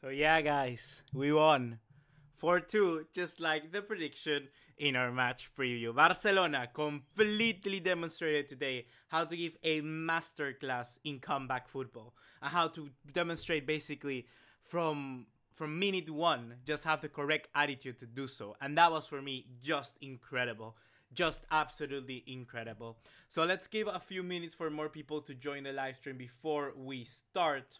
So yeah, guys, we won 4-2, just like the prediction in our match preview. Barcelona completely demonstrated today how to give a masterclass in comeback football and how to demonstrate basically from minute one, just have the correct attitude to do so. And that was for me just incredible. Just absolutely incredible. So let's give a few minutes for more people to join the live stream before we start.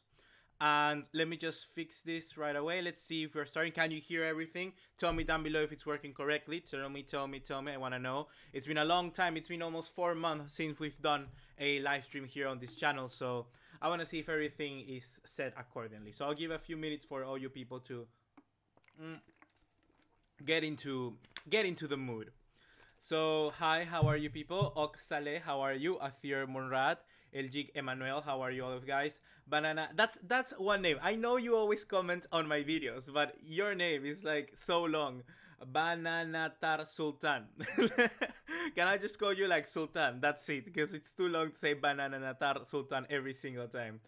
And let me just fix this right away. Let's see if we're starting. Can you hear everything? Tell me down below if it's working correctly. Tell me. I want to know. It's been a long time. It's been almost 4 months since we've done a live stream here on this channel. So I want to see if everything is set accordingly. So I'll give a few minutes for all you people to get into the mood. So, hi, how are you people? Oksale, how are you? Athir Monrad, Eljik Emmanuel, how are you all of guys? Banana, that's one name. I know you always comment on my videos, but your name is like so long. Bananatar Sultan. Can I just call you like Sultan? That's it, because it's too long to say Bananatar Sultan every single time.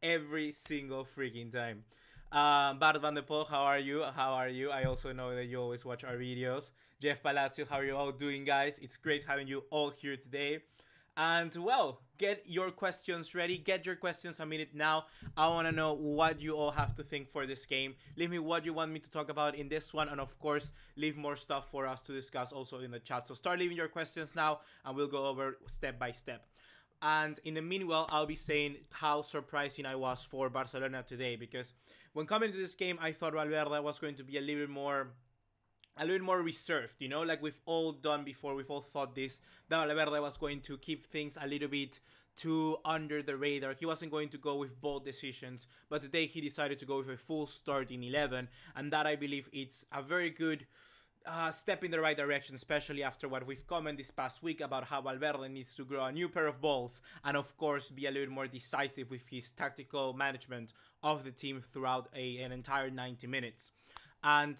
Every single freaking time. Bart van de Pol, how are you? How are you? I also know that you always watch our videos. Jeff Palazzo, how are you all doing, guys? It's great having you all here today. And, well, get your questions ready. Get your questions a minute now. I want to know what you all have to think for this game. Leave me what you want me to talk about in this one. And, of course, leave more stuff for us to discuss also in the chat. So start leaving your questions now, and we'll go over step by step. And in the meanwhile, I'll be saying how surprising I was for Barcelona today, because when coming to this game, I thought Valverde was going to be a little bit more reserved, you know, like we've all done before. We've all thought this, that Valverde was going to keep things a little bit too under the radar. He wasn't going to go with bold decisions, but today he decided to go with a full starting 11, and that I believe it's a very good step in the right direction, especially after what we've commented this past week about how Valverde needs to grow a new pair of balls and, of course, be a little more decisive with his tactical management of the team throughout an entire 90 minutes. And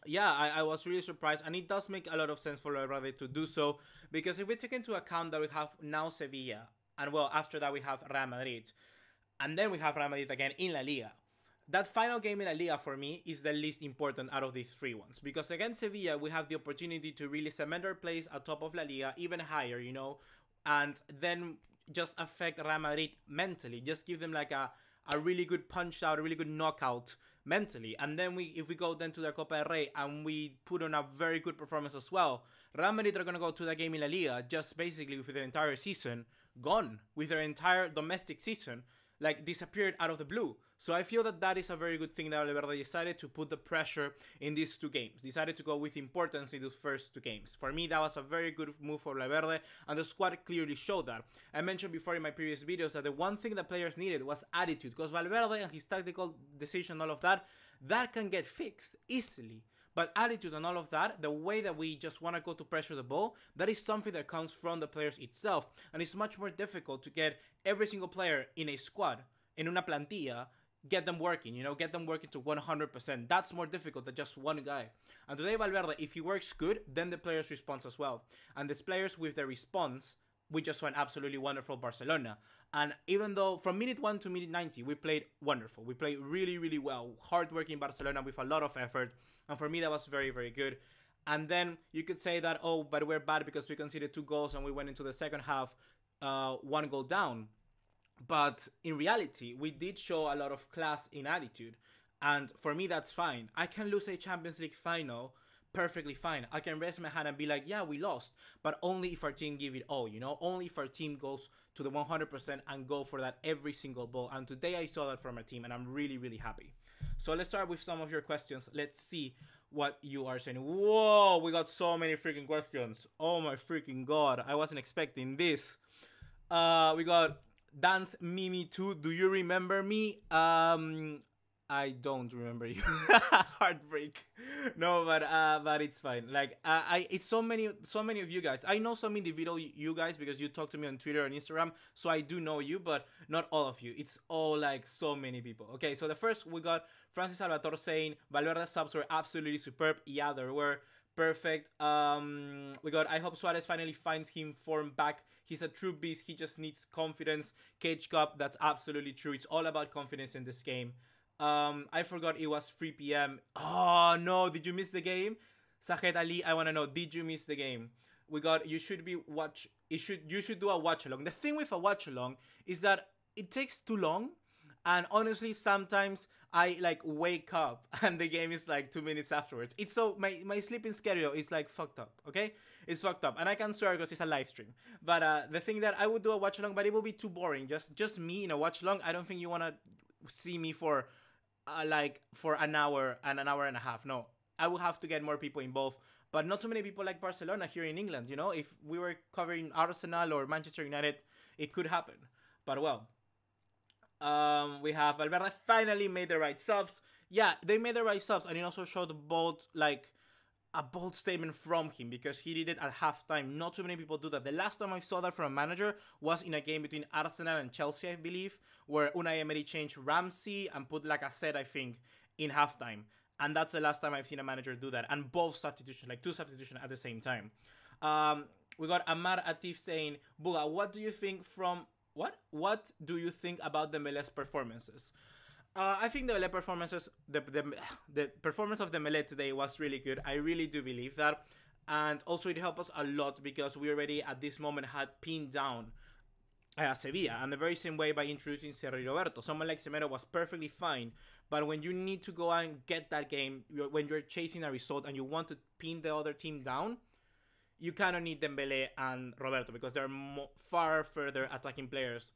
yeah, I was really surprised, and it does make a lot of sense for Valverde to do so, because if we take into account that we have now Sevilla, and well, after that we have Real Madrid, and then we have Real Madrid again in La Liga. That final game in La Liga for me is the least important out of these three ones, because against Sevilla we have the opportunity to really cement our place atop of La Liga, even higher, you know, and then just affect Real Madrid mentally, just give them like a really good punch out, a really good knockout mentally. And then if we go then to the Copa del Rey and we put on a very good performance as well, Real Madrid are going to go to the game in La Liga just basically with their entire season gone, with their entire domestic season like disappeared out of the blue. So I feel that that is a very good thing that Valverde decided to put the pressure in these two games. Decided to go with importance in those first two games. For me, that was a very good move for Valverde, and the squad clearly showed that. I mentioned before in my previous videos that the one thing that players needed was attitude, because Valverde and his tactical decision, all of that, that can get fixed easily. But attitude and all of that, the way that we just want to go to pressure the ball, that is something that comes from the players itself. And it's much more difficult to get every single player in a squad, in una plantilla, get them working, you know, get them working to 100%. That's more difficult than just one guy. And today Valverde, if he works good, then the players respond as well. And these players with their response, we just went absolutely wonderful Barcelona. And even though from minute 1 to minute 90, we played wonderful. We played really, really well. Hard-working Barcelona with a lot of effort. And for me, that was very, very good. And then you could say that, oh, but we're bad because we conceded 2 goals and we went into the second half 1 goal down. But in reality, we did show a lot of class in attitude. And for me, that's fine. I can lose a Champions League final perfectly fine. I can raise my hand and be like, yeah, we lost. But only if our team give it all, you know? Only if our team goes to the 100% and go for that every single ball. And today I saw that from our team, and I'm really, really happy. So let's start with some of your questions. Let's see what you are saying. Whoa, we got so many freaking questions. Oh my freaking god. I wasn't expecting this. We got Dance Mimi 2. Do you remember me? I don't remember you. Heartbreak. No, but it's fine. Like it's so many of you guys. I know some individual you guys because you talk to me on Twitter and Instagram, so I do know you, but not all of you. It's all like so many people. Okay, so the first we got Francis Salvatore saying Valverde's subs were absolutely superb. Yeah, they were perfect. We got I hope Suarez finally finds him form back. He's a true beast. He just needs confidence. Cage Cup, that's absolutely true. It's all about confidence in this game. I forgot it was 3 p.m. Oh no, did you miss the game? Sahed Ali, I want to know, did you miss the game? You should you should do a watch along. The thing with a watch along is that it takes too long, and honestly sometimes I like wake up and the game is like 2 minutes afterwards. It's so my sleeping schedule is like fucked up, okay? It's fucked up, and I can swear because it's a live stream. But the thing that I would do a watch along, but it will be too boring. Just me in a watch along. I don't think you wanna see me for for an hour and a half. No, I will have to get more people involved. But not too many people like Barcelona here in England. You know, if we were covering Arsenal or Manchester United, it could happen. But well, we have Valverde finally made the right subs. Yeah, they made the right subs, and it also showed a bold statement from him, because he did it at halftime. Not too many people do that. The last time I saw that from a manager was in a game between Arsenal and Chelsea, I believe, where Unai Emery changed Ramsey and put Lacazette, I think, in halftime. And that's the last time I've seen a manager do that. And both substitutions, like 2 substitutions at the same time. We got Amar Atif saying, Buga, what do you think about Dembele's performances? I think the performances, the performance of Dembele today was really good. I really do believe that. And also it helped us a lot because we already at this moment had pinned down Sevilla, and the very same way by introducing Sergio Roberto. Someone like Semedo was perfectly fine, but when you need to go and get that game, when you're chasing a result and you want to pin the other team down, you kind of need Dembele and Roberto, because they're far further attacking players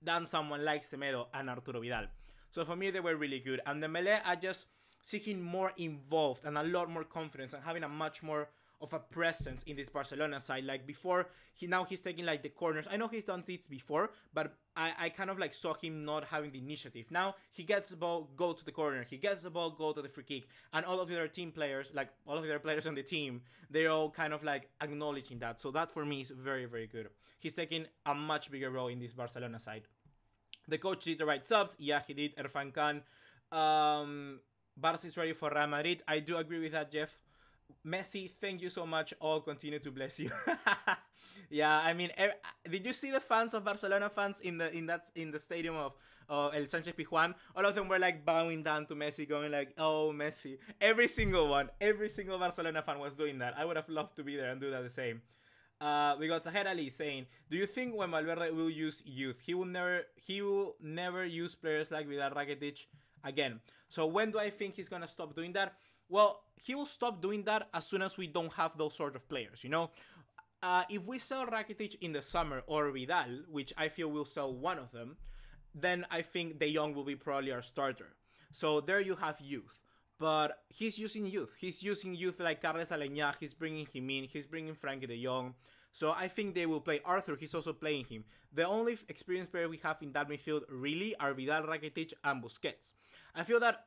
than someone like Semedo and Arturo Vidal. So for me, they were really good. And Dembele, I just see him more involved and a lot more confidence and having a much more of a presence in this Barcelona side. Like before, now he's taking like the corners. I know he's done this before, but I kind of like saw him not having the initiative. Now he gets the ball, go to the corner. He gets the ball, go to the free kick. And all of the other team players, like all of the other players on the team, they're all kind of like acknowledging that. So that for me is very, very good. He's taking a much bigger role in this Barcelona side. The coach did the right subs. Yeah, he did. Irfan Khan. Barca is ready for Real Madrid. I do agree with that, Jeff. Messi, thank you so much. All continue to bless you. Yeah, I mean, did you see the fans of Barcelona fans in the stadium of El Sánchez Pizjuán? All of them were like bowing down to Messi, going like, "Oh, Messi!" Every single Barcelona fan was doing that. I would have loved to be there and do that the same. We got Sahed Ali saying, "Do you think when Valverde will use youth, he will never use players like Vidal, Rakitic again?" So when do I think he's gonna stop doing that? Well, he will stop doing that as soon as we don't have those sort of players, you know? If we sell Rakitic in the summer or Vidal, which I feel we'll sell one of them, then I think De Jong will be probably our starter. So there you have youth. But he's using youth. He's using youth like Carles Aleñá. He's bringing him in. He's bringing Frankie De Jong. So I think they will play Arthur. He's also playing him. The only experienced player we have in that midfield really are Vidal, Rakitic, and Busquets. I feel that,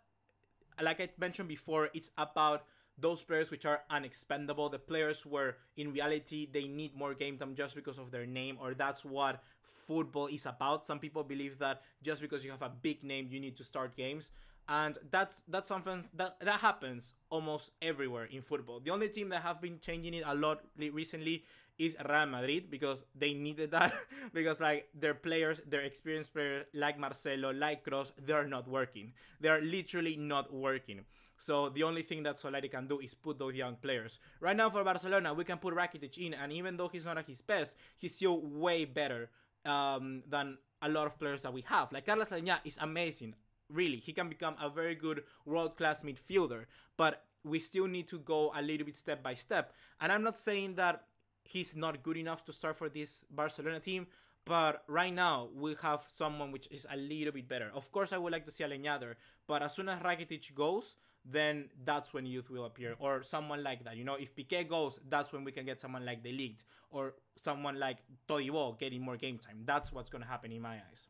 like I mentioned before, it's about those players which are unexpendable. The players where, in reality, they need more game time just because of their name, or that's what football is about. Some people believe that just because you have a big name, you need to start games. And that's something that happens almost everywhere in football. The only team that have been changing it a lot recently is Real Madrid, because they needed that. Because like their players, their experienced players like Marcelo, like Kroos, they're not working. They're literally not working. So the only thing that Solari can do is put those young players. Right now for Barcelona, we can put Rakitic in, and even though he's not at his best, he's still way better than a lot of players that we have. Like Carles Aleñá is amazing. Really, he can become a very good world-class midfielder, but we still need to go a little bit step by step. And I'm not saying that he's not good enough to start for this Barcelona team, but right now we have someone which is a little bit better. Of course, I would like to see Aleñá there, but as soon as Rakitic goes, then that's when youth will appear, or someone like that. You know, if Piqué goes, that's when we can get someone like De Ligt, or someone like Todibo getting more game time. That's what's going to happen in my eyes.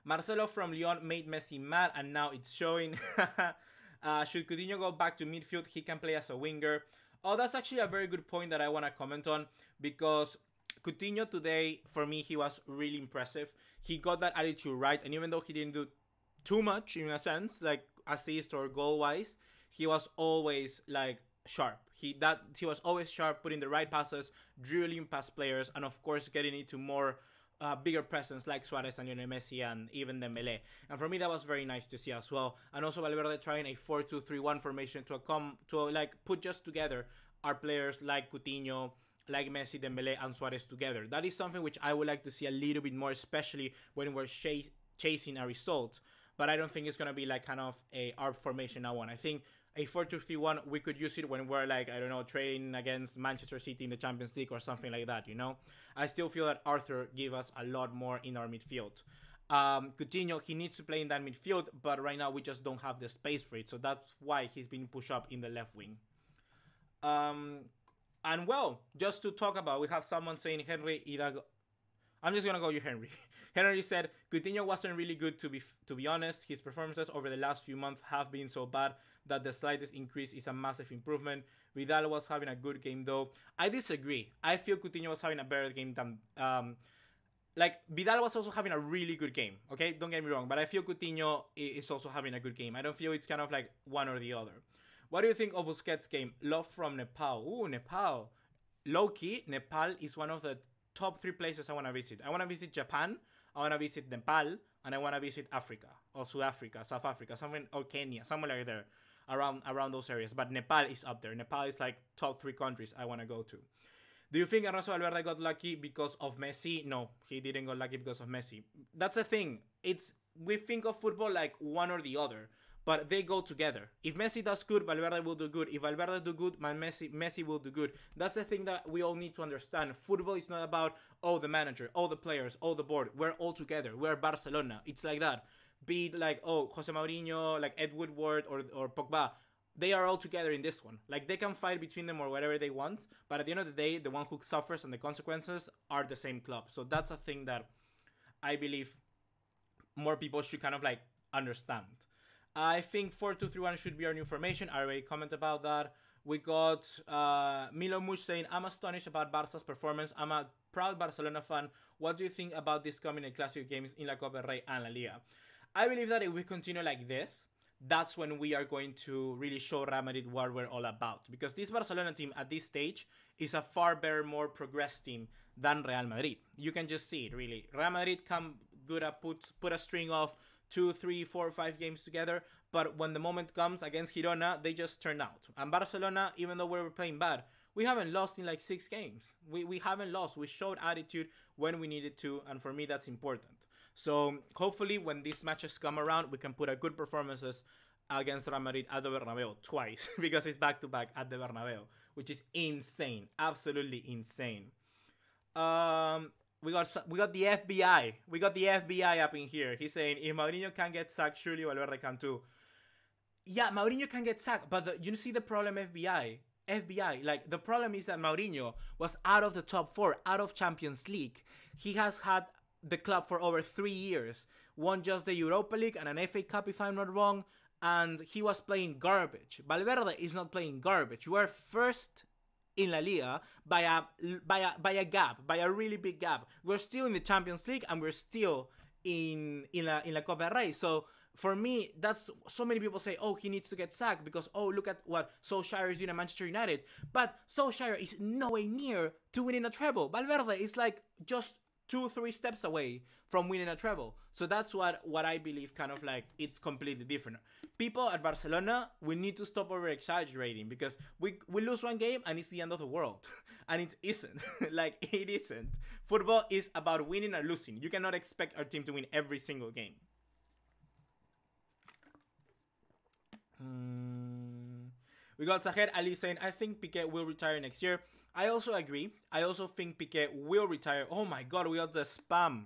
Marcelo from Lyon made Messi mad, and now it's showing. Should Coutinho go back to midfield? He can play as a winger. Oh, that's actually a very good point that I want to comment on, because Coutinho today, for me, he was really impressive. He got that attitude right, and even though he didn't do too much, in a sense, like assist or goal-wise, he was always like sharp. He was always sharp, putting the right passes, dribbling past players, and of course getting into more bigger presence like Suarez and Lionel Messi and even Dembele. And for me, that was very nice to see as well. And also Valverde trying a 4-2-3-1 formation to like put just together our players like Coutinho, like Messi, Dembele, and Suarez together. That is something which I would like to see a little bit more, especially when we're chasing a result. But I don't think it's going to be like kind of our formation now on. I think a 4-2-3-1, we could use it when we're like, I don't know, training against Manchester City in the Champions League or something like that, you know? I still feel that Arthur gave us a lot more in our midfield. Coutinho, he needs to play in that midfield, but right now we just don't have the space for it. So that's why he's been pushed up in the left wing. And well, just to talk about, we have someone saying Henry Hidalgo. I'm just going to go you Henry. Henry said, Coutinho wasn't really good to be honest. His performances over the last few months have been so bad that the slightest increase is a massive improvement. Vidal was having a good game though. I disagree. I feel Coutinho was having a better game than... like, Vidal was also having a really good game, okay? Don't get me wrong, but I feel Coutinho is also having a good game. I don't feel it's kind of like one or the other. What do you think of Busquets' game? Love from Nepal. Ooh, Nepal. Low-key, Nepal is one of the top 3 places I want to visit. I want to visit Japan, I want to visit Nepal, and I want to visit Africa, or South Africa, something, or Kenya, somewhere like there, around those areas. But Nepal is up there. Nepal is like top 3 countries I want to go to. Do you think Ernesto Valverde got lucky because of Messi? No, he didn't get lucky because of Messi. That's the thing. We think of football like one or the other, but they go together. If Messi does good, Valverde will do good. If Valverde do good, Messi will do good. That's the thing that we all need to understand. Football is not about, oh, the manager, all the players, all the board. We're all together. We're Barcelona. It's like that. Be it like, oh, Jose Mourinho, like Ed Woodward or Pogba. They are all together in this one. Like, they can fight between them or whatever they want, but at the end of the day, the one who suffers and the consequences are the same club. So that's a thing that I believe more people should kind of like understand. I think 4-2-3-1 should be our new formation. I already commented about that. We got Milo Mush saying, I'm astonished about Barca's performance. I'm a proud Barcelona fan. What do you think about this coming in Classic games in La Copa del Rey and La Liga? I believe that if we continue like this, that's when we are going to really show Real Madrid what we're all about. Because this Barcelona team at this stage is a far better, more progressed team than Real Madrid. You can just see it, really. Real Madrid can good at put a string of 2, 3, 4, 5 games together. But when the moment comes against Girona, they just turn out. And Barcelona, even though we were playing bad, we haven't lost in like 6 games. We haven't lost. We showed attitude when we needed to. And for me, that's important. So hopefully when these matches come around, we can put a good performances against Real Madrid at the Bernabeu twice, because it's back-to-back at the Bernabeu, which is insane, absolutely insane. We got the FBI. We got the FBI up in here. He's saying if Mourinho can get sacked, surely Valverde can too. Yeah, Mourinho can get sacked, but you see the problem, FBI, like the problem is that Mourinho was out of the top 4, out of Champions League. He has had the club for over 3 years, won just the Europa League and an FA Cup if I'm not wrong, and he was playing garbage. Valverde is not playing garbage. You are first in La Liga by a gap, by a really big gap. We're still in the Champions League and we're still in La Copa del Rey. So for me, that's so many people say, oh, he needs to get sacked because, oh, look at what Solskjaer is doing at Manchester United. But Solskjaer is nowhere near to winning a treble. Valverde is like just 2-3 steps away from winning a treble. So that's what I believe, kind of like it's completely different. People at Barcelona, we need to stop over exaggerating, because we lose one game and it's the end of the world. And it isn't. Like, it isn't. Football is about winning or losing. You cannot expect our team to win every single game. We got Saher Ali saying, I think Piqué will retire next year. I also agree. I also think Piqué will retire. Oh my god, we got the spam.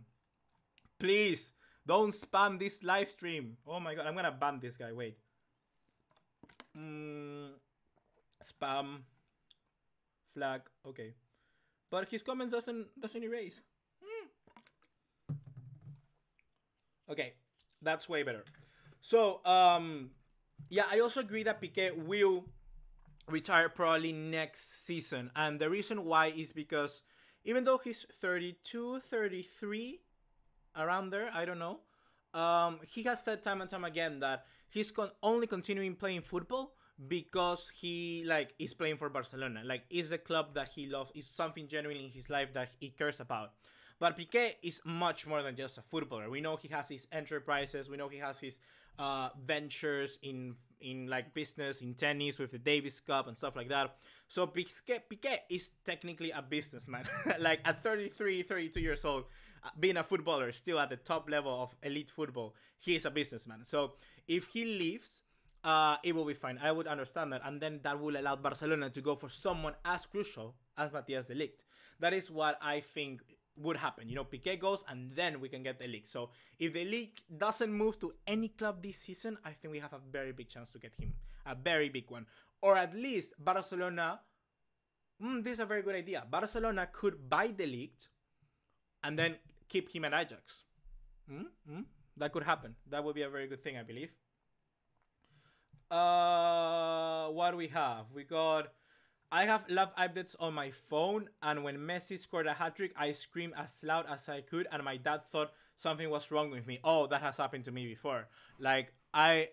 Please, don't spam this live stream. Oh my god, I'm gonna ban this guy. Wait. Spam. Flag. Okay. But his comments doesn't erase. Okay, that's way better. So, yeah, I also agree that Piqué will retire probably next season. And the reason why is because even though he's 32, 33, around there, I don't know, he has said time and time again that he's only continuing playing football because he is playing for Barcelona. Like, is a club that he loves, is something genuine in his life that he cares about. But Piqué is much more than just a footballer. We know he has his enterprises. We know he has his ventures in like business, in tennis with the Davis Cup and stuff like that. So Piqué is technically a businessman. Like at 33, 32 years old, being a footballer, still at the top level of elite football, he is a businessman. So if he leaves, it will be fine. I would understand that. And then that will allow Barcelona to go for someone as crucial as Matías de Ligt. That is what I think would happen. You know, Piqué goes and then we can get the Ligt. So if the Ligt doesn't move to any club this season, I think we have a very big chance to get him. A very big one. Or at least Barcelona, this is a very good idea. Barcelona could buy the Ligt and then keep him at Ajax. That could happen. That would be a very good thing, I believe. What do we have? I have live updates on my phone, and when Messi scored a hat-trick, I screamed as loud as I could, and my dad thought something was wrong with me. Oh, that has happened to me before. Like,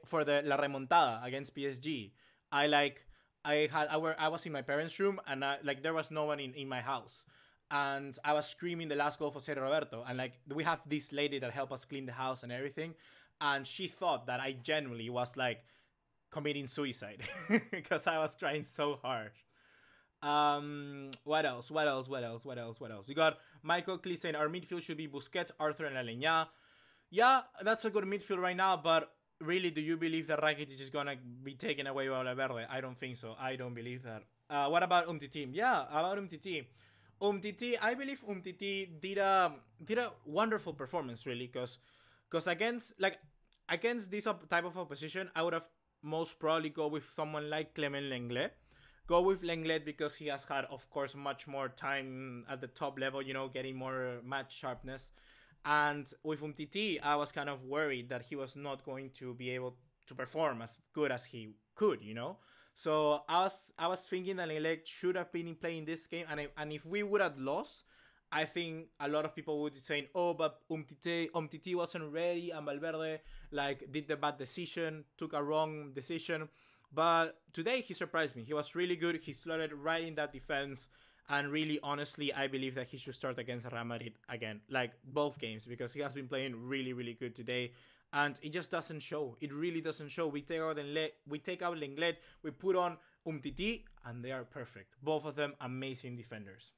for the La Remontada against PSG, I was in my parents' room, and there was no one in my house. And I was screaming the last goal for Sergio Roberto, and like, we have this lady that helped us clean the house and everything, and she thought that I genuinely was like committing suicide because I was trying so hard. What else? We got Michael Klee saying our midfield should be Busquets, Arthur, and Aleñá. Yeah, that's a good midfield right now, but really, do you believe that Rakitic is gonna be taken away by Valverde? I don't think so. I don't believe that. What about Umtiti? Yeah, about Umtiti. I believe Umtiti did a wonderful performance, really, because against this type of opposition, I would have most probably go with someone like Clement Lenglet. Go with Lenglet because he has had, of course, much more time at the top level, you know, getting more match sharpness. And with Umtiti, I was kind of worried that he was not going to be able to perform as good as he could, you know. So I was thinking that Lenglet should have been playing this game, and if we would have lost, I think a lot of people would be saying, oh, but Umtiti wasn't ready, and Valverde did the bad decision, took a wrong decision. But today he surprised me. He was really good. He slotted right in that defense. And really, honestly, I believe that he should start against Real Madrid again, like both games, because he has been playing really, really good today. And it just doesn't show. It really doesn't show. We take out Lenglet, we put on Umtiti, and they are perfect. Both of them amazing defenders.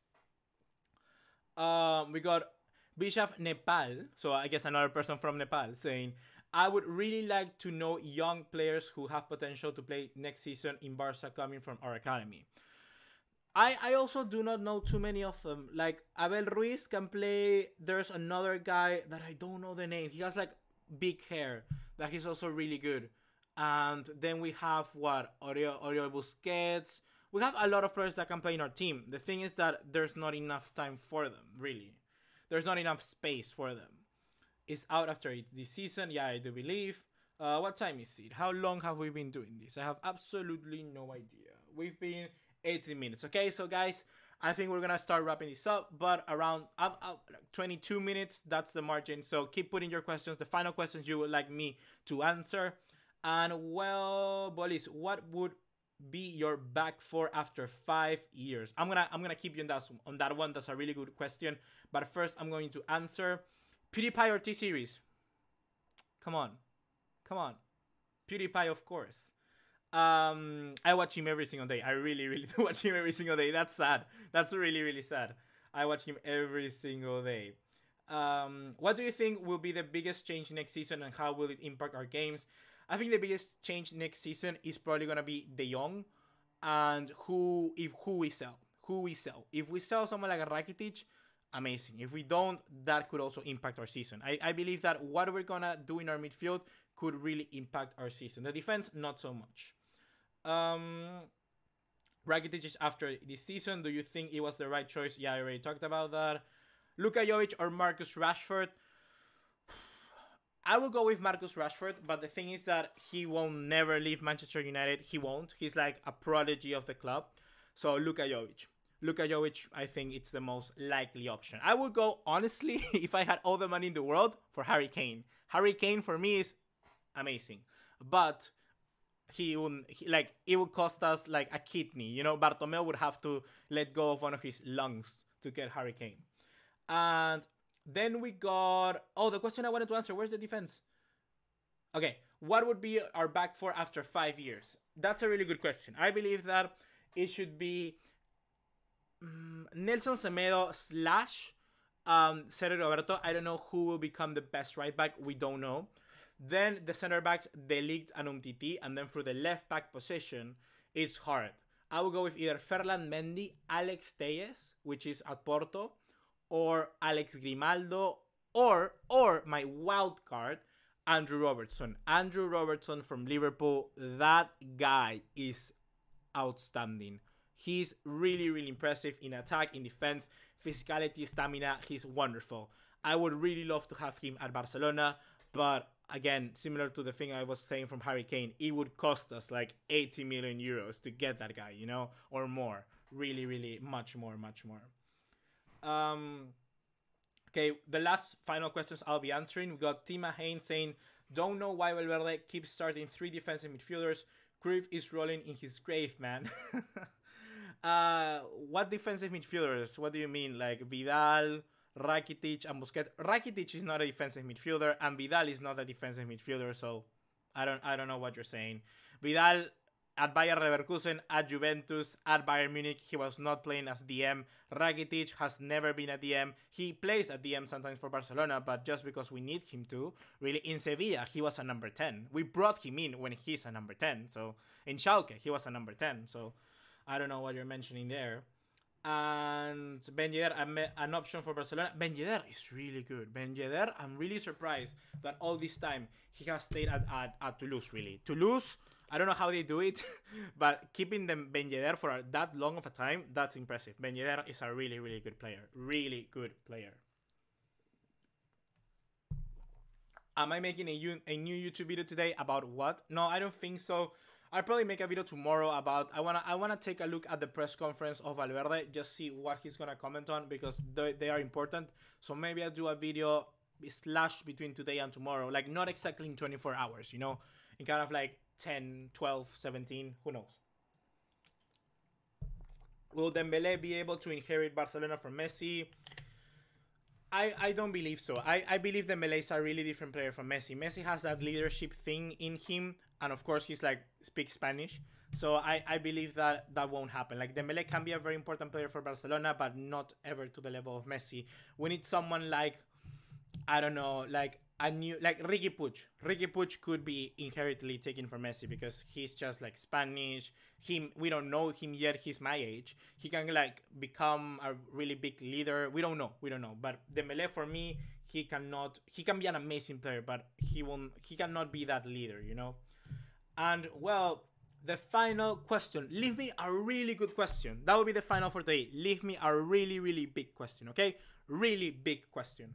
We got Bishop Nepal, so I guess another person from Nepal, saying, I would really like to know young players who have potential to play next season in Barca coming from our academy. I also do not know too many of them. Like, Abel Ruiz can play. There's another guy that I don't know the name. He has like big hair that he's also really good. And then we have Oriol Busquets. We have a lot of players that can play in our team. The thing is that there's not enough time for them, really. There's not enough space for them. It's out after this season. Yeah, I do believe. What time is it? How long have we been doing this? I have absolutely no idea. We've been 18 minutes. Okay, so guys, I think we're gonna start wrapping this up, but around 22 minutes, that's the margin. So keep putting your questions, the final questions you would like me to answer. And well, Bolis, what would be your back four after 5 years? I'm gonna keep you on that one. That's a really good question. But first, I'm going to answer PewDiePie or T-Series. Come on. PewDiePie, of course. I watch him every single day. I really, really do watch him every single day. That's sad. That's really, really sad. I watch him every single day. What do you think will be the biggest change next season, and how will it impact our games? I think the biggest change next season is probably gonna be De Jong, and who we sell. If we sell someone like a Rakitic, amazing. If we don't, that could also impact our season. I believe that what we're gonna do in our midfield could really impact our season. The defense, not so much. Rakitic is after this season. Do you think it was the right choice? Yeah, I already talked about that. Luka Jovic or Marcus Rashford? I will go with Marcus Rashford, but the thing is that he will never leave Manchester United. He won't. He's like a prodigy of the club. So Luka Jovic, I think it's the most likely option. I would go, honestly, if I had all the money in the world, for Harry Kane. Harry Kane for me is amazing, but it would cost us like a kidney. You know, Bartomeu would have to let go of one of his lungs to get Harry Kane. And Then we got, oh, the question I wanted to answer. Where's the defense? Okay, what would be our back four after 5 years? That's a really good question. I believe that it should be Nelson Semedo slash Sergio Roberto. I don't know who will become the best right back. We don't know. Then the center backs, De Ligt and Umtiti. And then for the left back position, it's hard. I will go with either Ferland Mendy, Alex Telles, which is at Porto, or Alex Grimaldo, or my wild card, Andrew Robertson. Andrew Robertson from Liverpool, that guy is outstanding. He's really, really impressive in attack, in defense, physicality, stamina. He's wonderful. I would really love to have him at Barcelona, but again, similar to the thing I was saying from Harry Kane, it would cost us like 80 million euros to get that guy, you know, or more. Really, really much more. Okay, the last final questions I'll be answering. We got Tima Haynes saying, don't know why Valverde keeps starting 3 defensive midfielders. Cruyff is rolling in his grave, man. What defensive midfielders? What do you mean? Like Vidal, Rakitic, and Busquets? Rakitic is not a defensive midfielder, and Vidal is not a defensive midfielder, so I don't know what you're saying. Vidal at Bayer Leverkusen, at Juventus, at Bayern Munich, he was not playing as DM. Rakitic has never been a DM. He plays a DM sometimes for Barcelona, but just because we need him to. Really, in Sevilla, he was a number 10. We brought him in when he's a number 10. So in Schalke, he was a number 10. So I don't know what you're mentioning there. And Ben Yedder, an option for Barcelona. Ben Yedder is really good. Ben Yedder, I'm really surprised that all this time he has stayed at Toulouse, really. Toulouse, I don't know how they do it, but keeping them Ben Yedder for that long of a time, that's impressive. Ben Yedder is a really, really good player. Really good player. Am I making a new YouTube video today about what? No, I don't think so. I'll probably make a video tomorrow about, I wanna take a look at the press conference of Valverde, just see what he's gonna comment on, because they are important. So maybe I'll do a video slash between today and tomorrow, like not exactly in 24 hours, you know, in kind of like 10, 12, 17, who knows. Will Dembele be able to inherit Barcelona from Messi? I don't believe so. I believe Dembele is a really different player from Messi. Messi has that leadership thing in him, and of course he's like speaks Spanish. So I believe that won't happen. Like Dembele can be a very important player for Barcelona, but not ever to the level of Messi. We need someone like, I don't know, like a new, like Ricky Puig. Ricky Puig could be inherently taken from Messi because he's just like Spanish. We don't know him yet. He's my age. He can like become a really big leader. We don't know. But Dembele, for me, he can be an amazing player, but he cannot be that leader, you know? And well, the final question. Leave me a really good question. That will be the final for today. Leave me a really, really big question, okay? Really big question.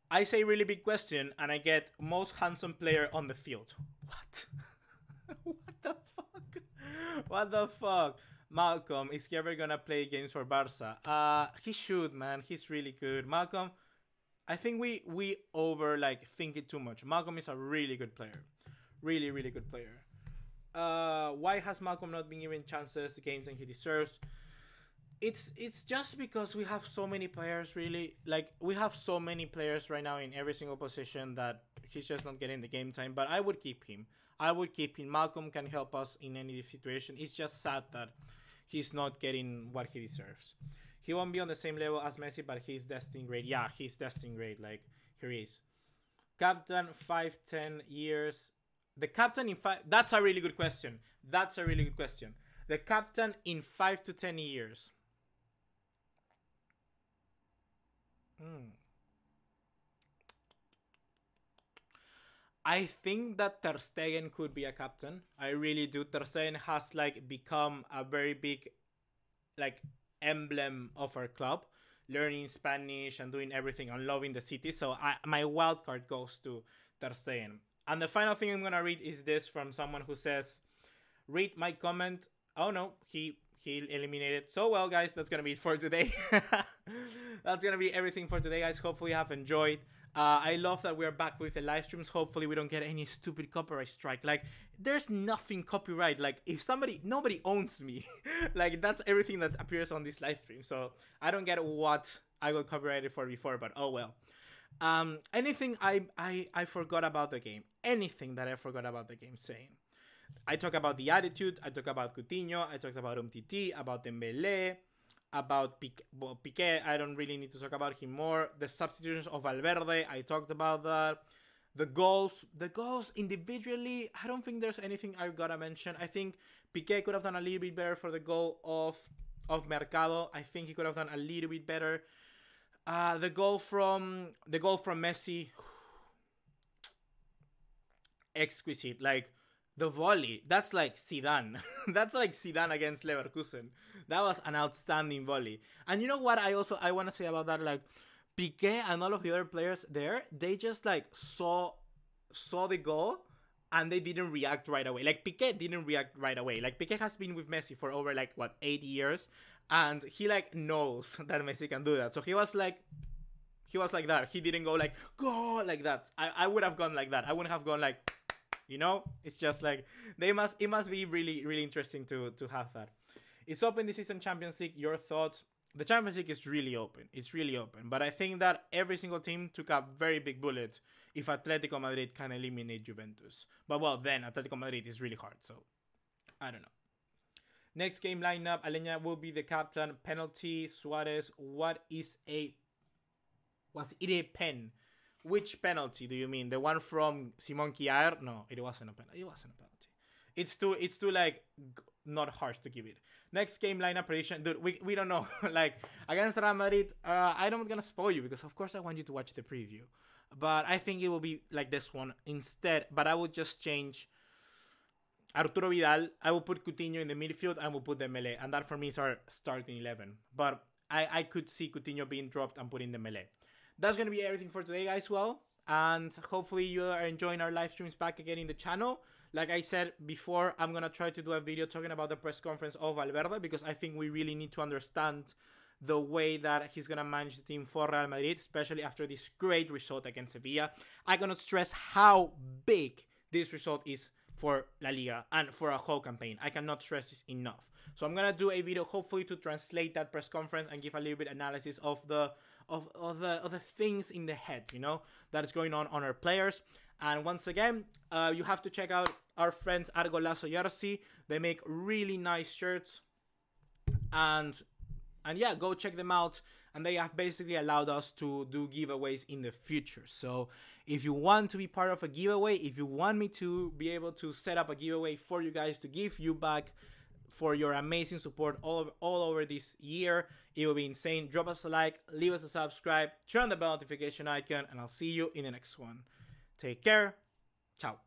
I say really big question, and I get most handsome player on the field. What? What the fuck? What the fuck? Malcolm, is he ever gonna play games for Barca? He should, man. He's really good. Malcolm, I think we over like think it too much. Malcolm is a really good player. Really, really good player. Why has Malcolm not been given chances, games that he deserves? It's just because we have so many players, really. Like, we have so many players right now in every single position that he's just not getting the game time. But I would keep him. Malcolm can help us in any situation. It's just sad that he's not getting what he deserves. He won't be on the same level as Messi, but he's destined great. Yeah, he's destined great. Like, here he is. Captain, 5-10 years. The captain in 5... That's a really good question. The captain in 5 to 10 years. I think that Ter Stegen could be a captain. I really do. Ter Stegen has like become a very big like emblem of our club, learning Spanish and doing everything and loving the city. So my wild card goes to Ter Stegen. And the final thing I'm gonna read is this from someone who says, read my comment. Oh no, he he eliminated. So well, guys, that's gonna be it for today. That's gonna be everything for today, guys. Hopefully you have enjoyed. I love that we're back with the live streams. Hopefully we don't get any stupid copyright strike. Like, there's nothing copyright. Like, if nobody owns me. Like, that's everything that appears on this live stream. So I don't get what I got copyrighted for before, but oh well. Anything I forgot about the game. Anything that I forgot about the game saying. I talk about the attitude, I talk about Coutinho, I talked about Umtiti, about Dembélé, about Piqué. I don't really need to talk about him more. The substitutions of Valverde, I talked about that. The goals individually, I don't think there's anything I've got to mention. I think Piqué could have done a little bit better for the goal of Mercado. I think he could have done a little bit better. The goal from Messi, exquisite. Like, the volley, that's like Zidane. That's like Zidane against Leverkusen. That was an outstanding volley. And you know what I want to say about that? Like, Piqué and all of the other players there, they just like saw the goal and they didn't react right away. Like, Piqué didn't react right away. Like, Piqué has been with Messi for over like, what, 8 years? And he like knows that Messi can do that. So he was like that. He didn't go like, go, like that. I would have gone like that. I wouldn't have gone like, you know, it's just like it must be really, really interesting to have that. It's open this season, Champions League. Your thoughts? The Champions League is really open. It's really open. But I think that every single team took a very big bullet if Atletico Madrid can eliminate Juventus. But well, then Atletico Madrid is really hard. So I don't know. Next game lineup: Aleñá will be the captain. Penalty: Suarez. Was it a pen? Which penalty do you mean? The one from Simon Kjaer? No, it wasn't a penalty. It wasn't a penalty. It's too like not harsh to give it. Next game lineup prediction, dude. We don't know. Like, against Real Madrid, I'm not gonna spoil you because of course I want you to watch the preview. But I think it will be like this one instead. But I would just change Arturo Vidal. I will put Coutinho in the midfield and I will put Dembélé, and that for me is our starting 11. But I could see Coutinho being dropped and put in Dembélé. That's going to be everything for today, guys. Well, and hopefully you are enjoying our live streams back again in the channel. Like I said before, I'm going to try to do a video talking about the press conference of Valverde because I think we really need to understand the way that he's going to manage the team for Real Madrid, especially after this great result against Sevilla. I cannot stress how big this result is for La Liga and for a whole campaign. I cannot stress this enough. So I'm going to do a video hopefully to translate that press conference and give a little bit analysis of the things in the head, you know, that is going on our players. And once again, you have to check out our friends at Golazo Jersey. They make really nice shirts, and yeah, go check them out. And they have basically allowed us to do giveaways in the future. So if you want to be part of a giveaway, if you want me to be able to set up a giveaway for you guys to give you back for your amazing support all over this year, it will be insane. Drop us a like, leave us a subscribe, turn on the bell notification icon, and I'll see you in the next one. Take care. Ciao.